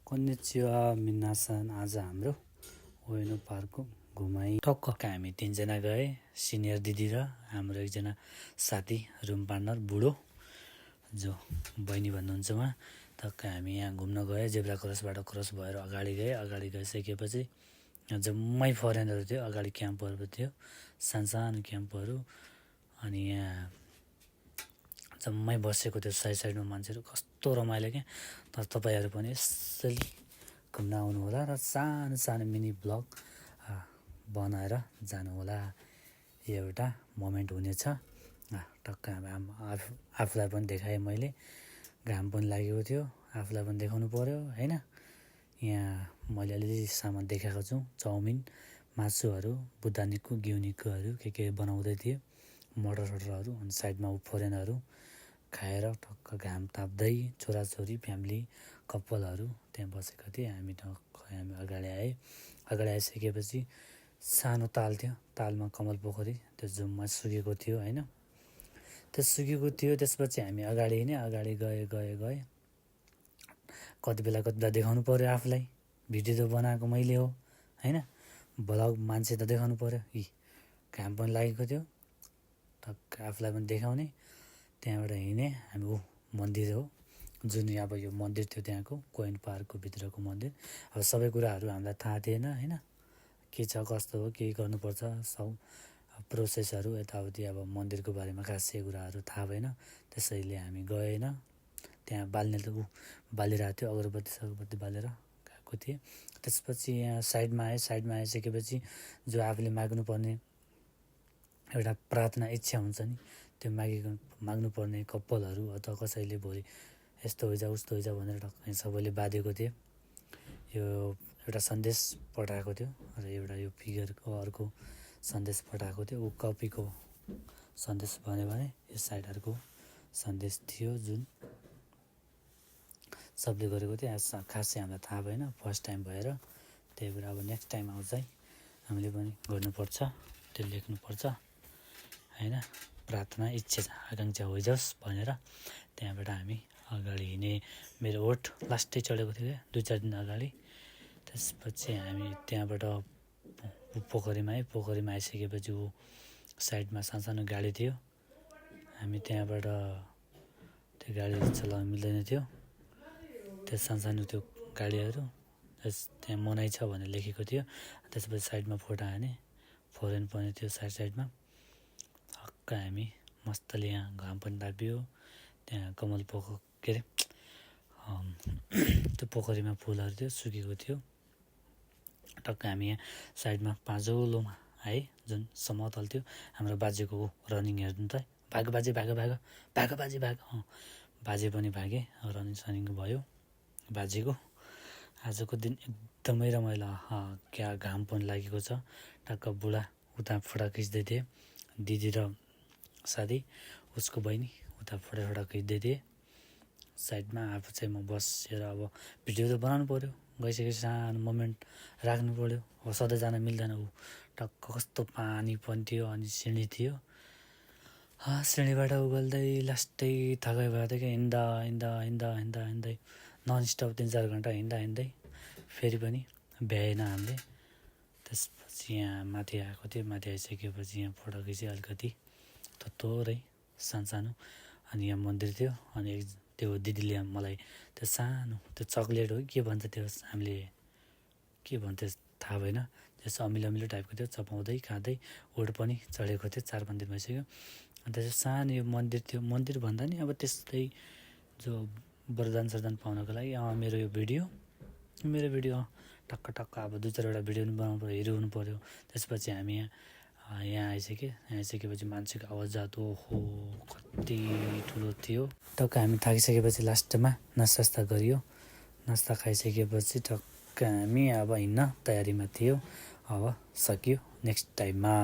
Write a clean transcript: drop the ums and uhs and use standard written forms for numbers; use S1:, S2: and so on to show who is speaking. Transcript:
S1: कोन्निचिवा मिनासन आज हाम्रो ओएनो पार्कको घुमाइ टक्क हामी तीनजना गए सिनियर दिदी र हाम्रो एकजना साथी रुम पार्टनर बुढो जो बहिनी भन्नुहुन्छ उहाँ टक्क हामी यहाँ घुम्न गए जेब्रा क्रसबाट क्रस भएर अगाडि गइसकेपछि जम्मै फरेनरहरू थियो अगाडि क्याम्पहरू थियो सानो क्याम्पहरू अनि यहाँ जम्मै बसेको थियो साइडमा मान्छेहरू कस्तो रमाइलो क्या तर तपाईहरु पनि यसरी घुम्न आउनु होला र सानो मिनी ब्लग बनाएर जानु होला यो एउटा मोमेन्ट हुनेछ टक्क आफुलाई पनि देखाएँ मैले घाम पनि लागेको थियो आफुलाई पनि देखाउनु पर्यो हैन यहाँ मैले अलि सामान देखाएको छु चाउमिन मासुहरू बुदानिकको घिउनिकोहरू के बनाउँदै थिए मटरहरू अनि साइडमा फरेनरहरू खाएर टक्क घाम ताप्दै छोराछोरी फ्यामिली कपलहरू त्यहाँ बसेको थिए हामी अगाडि आइसकेपछि सानो ताल थियो तालमा कमल पोखरी त्यो जुममा सुकेको थियो हैन त्यो सुकेको थियो त्यसपछि हामी अगाडि गए कति बेला देखाउनु पर्यो आफुलाई भिडियो त बनाएको मैले हो हैन ब्लग मान्छे त देखाउनु पर्यो घाम पनि लागेको थियो टक्क आफुलाई पनि देखाउने त्यहाँबाट हिँडे हामी मन्दिर हो जुन अब यो मन्दिर थियो त्यहाँको कोइन पार्कको भित्रको मन्दिर अब सबै कुराहरू हामीलाई थाहा थिएन हैन के छ कस्तो हो के गर्नुपर्छ सब प्रोसेसहरू यताउति अब मन्दिरको बारेमा खासै कुराहरू थाहा भएन त्यसैले हामी गएन त्यहाँ बालिरहेको थियो अगरबत्ती बालेर गएको थिएँ त्यसपछि यहाँ साइडमा आइसकेपछि जो आफूले माग्नुपर्ने एउटा प्रार्थना इच्छा हुन्छ नि त्यो माग्नुपर्ने कपालहरू अथवा कसैले भोलि यस्तो होइजा उस्तो होइजा भनेर टक्क सबैले बाँधेको थियो यो एउटा सन्देश पठाएको थियो र एउटा यो फिगरको अर्को सन्देश पठाएको थियो ऊ कपीको सन्देश भन्यो भने यो साइड अर्को सन्देश थियो जुन सबले गरेको थियो खासै हामीलाई थाहा भएन फर्स्ट टाइम भएर त्यही भएर अब नेक्स्ट टाइम आउँछ हामीले पनि गर्नुपर्छ त्यो लेख्नुपर्छ हैन प्रार्थना इच्छा आकांक्षा होइजास् भनेर त्यहाँबाट हामी अगाडि हिँडे मेरो ओठ लास्टै चढेको थियो क्या 2-4 दिन अगाडि त्यसपछि हामी त्यहाँबाट पोखरीमा आइसकेपछि ऊ साइडमा सानो गाडी थियो हामी त्यहाँबाट त्यो गाडी चलाउन मिल्दैन थियो त्यो सानो त्यो गाडीहरू त्यहाँ मनाइ छ भनेर लेखेको थियो त्यसपछि साइडमा फोटो हाने फोरेन पनि थियो साइडमा हक्क हामी मस्तले यहाँ घाम पनि तापियो त्यहाँ कमल के अरे त्यो पोखरीमा फुलहरू थियो सुकेको थियो टक्क हामी यहाँ साइडमा पाँजोलोमा आए जुन समतल थियो हाम्रो बाजेको रनिङ हेर्नु त भाग बाजे बाजे पनि भागे रनिङ सनिङ भयो बाजेको आजको दिन एकदमै रमाइलो क्या घाम पनि लागेको छ टक्क बुढा उता फोटो खिच्दै थिए दिदी र साथी उसको बहिनी उता फोटो खिच्दै थिए साइडमा आफू चाहिँ म बसेर अब भिडियो त बनाउनु पर्यो गइसकेपछि सानो मोमेन्ट राख्नु पर्यो अब सधैँ जान मिल्दैन टक्क कस्तो पानी पनि थियो अनि सिँढी थियो सिँढीबाट उगल्दै लास्टै थकाइ भएको थियो क्या हिँड्दै नन स्टप 3-4 घन्टा हिँड्दै फेरि पनि भ्याएन हामीले त्यसपछि यहाँ माथि आएको थियो माथि आइसकेपछि यहाँ फोटो खिचेँ अलिकति थोरै सानो अनि यहाँ मन्दिर थियो अनि त्यो दिदीले मलाई त्यो सानो त्यो चक्लेट हो के भन्छ त्यो हामीले के भन्थ्यो थाहा भएन त्यस अमिलो टाइपको थियो चपाउँदै खाँदै ओठ पनि चढेको थियो 4-5 दिन भइसक्यो अन्त त्यो सानो यो मन्दिर थियो मन्दिर भन्दा नि अब त्यस्तै जो वरदान पाउनको लागि मेरो भिडियो टक्क अब 2-4 वटा भिडियो पनि बनाउनु पर्यो हेर्नु पर्यो त्यसपछि हामी यहाँ आइसकेपछि मान्छेको आवाज जातो हो कति ठुलो थियो टक्क हामी थाकिसकेपछि लास्टमा नास्ता गरियो नास्ता खाइसकेपछि टक्क हामी अब हिँड्न तयारीमा थियो अब सकियो नेक्स्ट टाइममा